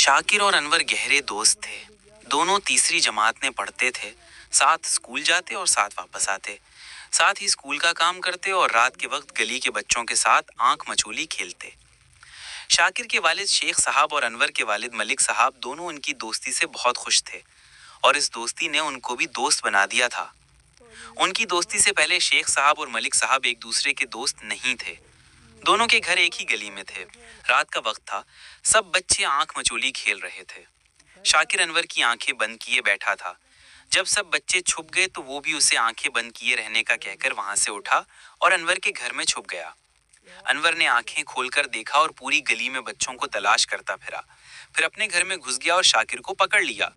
शाकिर और अनवर गहरे दोस्त थे। दोनों तीसरी जमात में पढ़ते थे। साथ स्कूल जाते और साथ वापस आते। साथ ही स्कूल का काम करते और रात के वक्त गली के बच्चों के साथ आंख मचोली खेलते। शाकिर के वालिद शेख साहब और अनवर के वालिद मलिक साहब दोनों उनकी दोस्ती से बहुत खुश थे और इस दोस्ती ने उनको भी दोस्त बना दिया था। उनकी दोस्ती से पहले शेख साहब और मलिक साहब एक दूसरे के दोस्त नहीं थे। दोनों के घर एक ही गली में थे। रात का वक्त था। सब बच्चे आंख मचोली खेल रहे थे। शाकिर अनवर की आंखें बंद किए बैठा था। जब सब बच्चे छुप गए तो वो भी उसे आंखें बंद किए रहने का कहकर वहां से उठा और अनवर के घर में छुप गया। अनवर ने आंखें खोलकर देखा और पूरी गली में बच्चों को तलाश करता फिरा। फिर अपने घर में घुस गया और शाकिर को पकड़ लिया।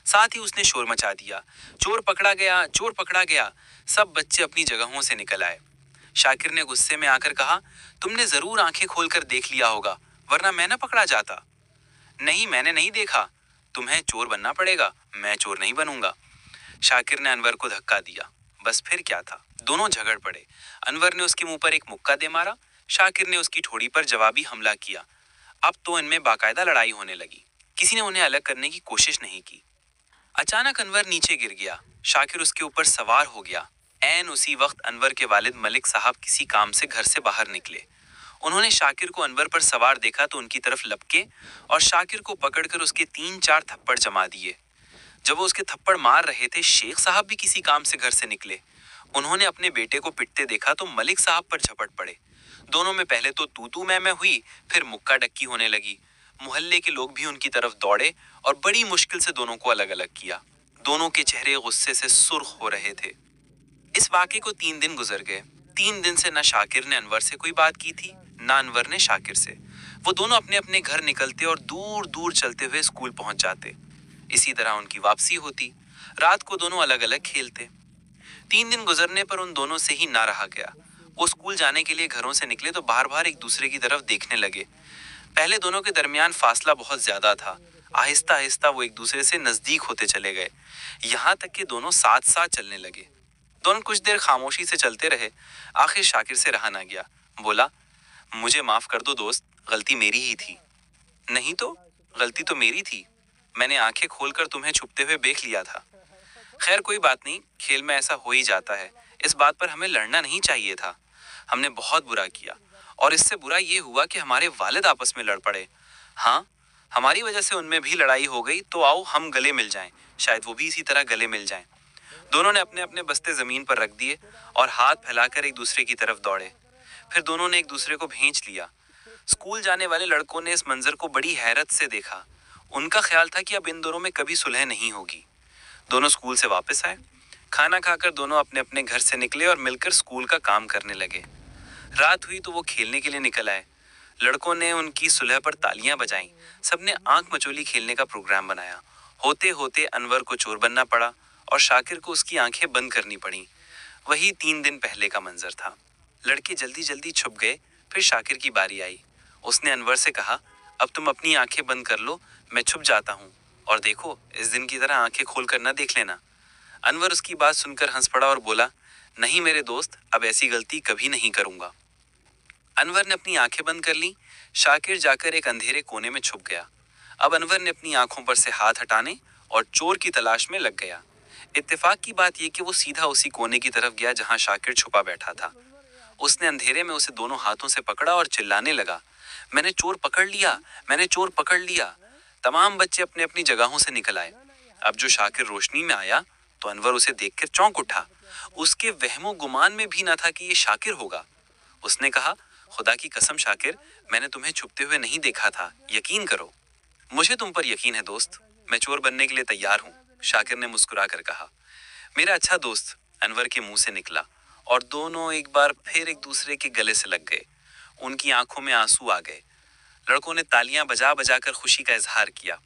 साथ ही उसने शोर मचा दिया, चोर पकड़ा गया, चोर पकड़ा गया। सब बच्चे अपनी जगहों से निकल आए। शाकिर ने गुस्से में आकर कहा, तुमने जरूर आंखें खोलकर देख लिया होगा, वरना मैं न पकड़ा जाता। नहीं, मैंने नहीं देखा। तुम्हें चोर बनना पड़ेगा, मैं चोर नहीं बनूंगा। शाकिर ने अनवर को धक्का दिया। बस फिर क्या था, दोनों झगड़ पड़े। अनवर ने उसके मुंह पर एक मुक्का दे मारा। शाकिर ने उसकी ठोड़ी पर जवाबी हमला किया। अब तो इनमें बाकायदा लड़ाई होने लगी। किसी ने उन्हें अलग करने की कोशिश नहीं की। अचानक अनवर नीचे गिर गया। शाकिर उसके ऊपर सवार हो गया। ऐन उसी वक्त अनवर के वालिद मलिक साहब किसी काम से घर से बाहर निकले। उन्होंने शाकिर को अनवर पर सवार देखा तो उनकी तरफ लपके और शाकिर को पकड़कर उसके 3-4 थप्पड़ जमा दिए। जब वो उसके थप्पड़ मार रहे थे, शेख साहब भी किसी काम से घर से निकले। उन्होंने अपने बेटे को पिटते देखा तो मलिक साहब पर झपट पड़े। दोनों में पहले तो तू मैं हुई, फिर मुक्का डक्की होने लगी। मोहल्ले के लोग भी उनकी तरफ दौड़े और बड़ी मुश्किल से दोनों को अलग अलग किया। दोनों के चेहरे गुस्से से सुर्ख हो रहे थे। इस वाक़े को 3 दिन गुजर गए। 3 दिन से न शाकिर ने अनवर से कोई बात की थी, न अनवर ने शाकिर से। वो दोनों अपने अपने घर निकलते और दूर दूर चलते हुए स्कूल पहुंच जाते। इसी तरह उनकी वापसी होती। रात को दोनों अलग अलग खेलते। 3 दिन गुजरने पर उन दोनों से ही ना रहा गया। वो स्कूल जाने के लिए घरों से निकले तो बार बार एक दूसरे की तरफ देखने लगे। पहले दोनों के दरमियान फासला बहुत ज्यादा था। आहिस्ता आहिस्ता वो एक दूसरे से नजदीक होते चले गए, यहाँ तक कि दोनों साथ साथ चलने लगे। दोनों कुछ देर खामोशी से चलते रहे। आखिर शाकिर से रहा ना गया। बोला, मुझे माफ कर दो दोस्त, गलती मेरी ही थी। नहीं तो, गलती तो मेरी थी। मैंने आंखें खोलकर तुम्हें छुपते हुए देख लिया था। खैर कोई बात नहीं, खेल में ऐसा हो ही जाता है। इस बात पर हमें लड़ना नहीं चाहिए था। हमने बहुत बुरा किया और इससे बुरा ये हुआ कि हमारे वालिद आपस में लड़ पड़े। हाँ, हमारी वजह से उनमें भी लड़ाई हो गई, तो आओ हम गले मिल जाएं। शायद वो भी इसी तरह गले मिल जाएं। दोनों ने अपने अपने बस्ते जमीन पर रख दिए और हाथ फैलाकर एक दूसरे की तरफ दौड़े। फिर दोनों ने एक दूसरे को भींच लिया। स्कूल जाने वाले लड़कों ने इस मंजर को बड़ी हैरत से देखा। उनका ख्याल था कि अब इन दोनों में कभी सुलह नहीं होगी। दोनों स्कूल से वापस आए। खाना खाकर दोनों अपने अपने घर से निकले और मिलकर स्कूल का काम करने लगे। रात हुई तो वो खेलने के लिए निकल आए। लड़कों ने उनकी सुलह पर तालियां बजाईं। सबने आंख मचोली खेलने का प्रोग्राम बनाया। होते होते अनवर को चोर बनना पड़ा और शाकिर को उसकी आंखें बंद करनी पड़ी। वही 3 दिन पहले का मंजर था। लड़के जल्दी जल्दी छुप गए। फिर शाकिर की बारी आई। उसने अनवर से कहा, अब तुम अपनी आंखें बंद कर लो, मैं छुप जाता हूँ, और देखो इस दिन की तरह आंखें खोल कर ना देख लेना। अनवर उसकी बात सुनकर हंस पड़ा और बोला, नहीं मेरे दोस्त, अब ऐसी गलती कभी नहीं करूंगा। अनवर ने अपनी आंखें बंद कर ली। शाकिर जाकर एक अंधेरे कोने में छुप गया। अब अनवर ने अपनी आंखों पर से हाथ हटाने और चोर की तलाश में लग गया। इत्तेफाक की बात यह कि वो सीधा उसी कोने की तरफ गया जहां शाकिर छुपा बैठा था। उसने अंधेरे में उसे दोनों हाथों से पकड़ा और चिल्लाने लगा, मैंने चोर पकड़ लिया, मैंने चोर पकड़ लिया। तमाम बच्चे अपने अपनी जगहों से निकल आए। अब जो शाकिर रोशनी में आया तो अनवर उसे देखकर चौंक उठा। उसके वहमो गुमान में भी न था कि ये शाकिर होगा। उसने कहा, खुदा की कसम शाकिर, मैंने तुम्हें छुपते हुए नहीं देखा था, यकीन करो। मुझे तुम पर यकीन है दोस्त, मैं चोर बनने के लिए तैयार हूँ, शाकिर ने मुस्कुरा कर कहा। मेरा अच्छा दोस्त, अनवर के मुंह से निकला और दोनों एक बार फिर एक दूसरे के गले से लग गए। उनकी आंखों में आंसू आ गए। लड़कों ने तालियां बजा बजा कर खुशी का इजहार किया।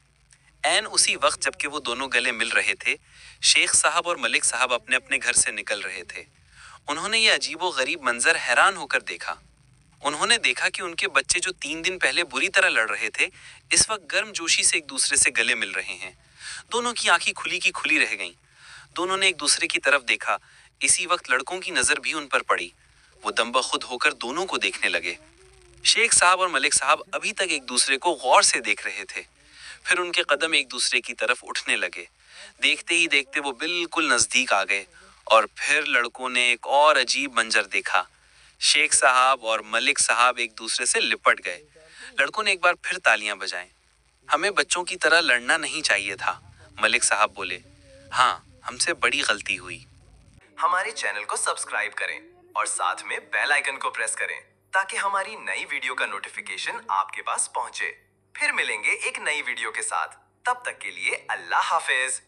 ऐन उसी वक्त जबकि वो दोनों गले मिल रहे थे, शेख साहब और मलिक साहब अपने अपने घर से निकल रहे थे। उन्होंने ये अजीबो गरीब मंजर हैरान होकर देखा। उन्होंने देखा कि उनके बच्चे जो 3 दिन पहले बुरी तरह लड़ रहे थे, इस वक्त गर्मजोशी से एक दूसरे से गले मिल रहे हैं। दोनों की आंखें खुली की खुली रह गईं। दोनों ने एक दूसरे की तरफ देखा। इसी वक्त लड़कों की नजर भी उन पर पड़ी। वो दम्बखुद होकर दोनों को देखने लगे। शेख साहब और मलिक साहब अभी तक एक दूसरे को गौर से देख रहे थे। پھر ان کے قدم ایک دوسرے کی طرف اٹھنے لگے۔ دیکھتے ہی دیکھتے وہ بالکل نزدیک آ گئے اور پھر لڑکوں نے ایک اور عجیب منظر دیکھا۔ شیخ صاحب اور ملک صاحب ایک دوسرے سے لپٹ گئے۔ لڑکوں نے ایک بار پھر تالیاں بجائیں۔ ہمیں بچوں کی طرح لڑنا نہیں چاہیے تھا، ملک صاحب بولے۔ ہاں، ہم سے بڑی غلطی ہوئی۔ ہمارے چینل کو سبسکرائب کریں اور ساتھ میں بیل آئیکن کو پریس کریں تاکہ ہماری نئی ویڈیو کا نوٹیفیکیشن آپ کے پاس پہنچے۔ پھر ملیں گے ایک نئی ویڈیو کے ساتھ۔ تب تک کے لیے اللہ حافظ۔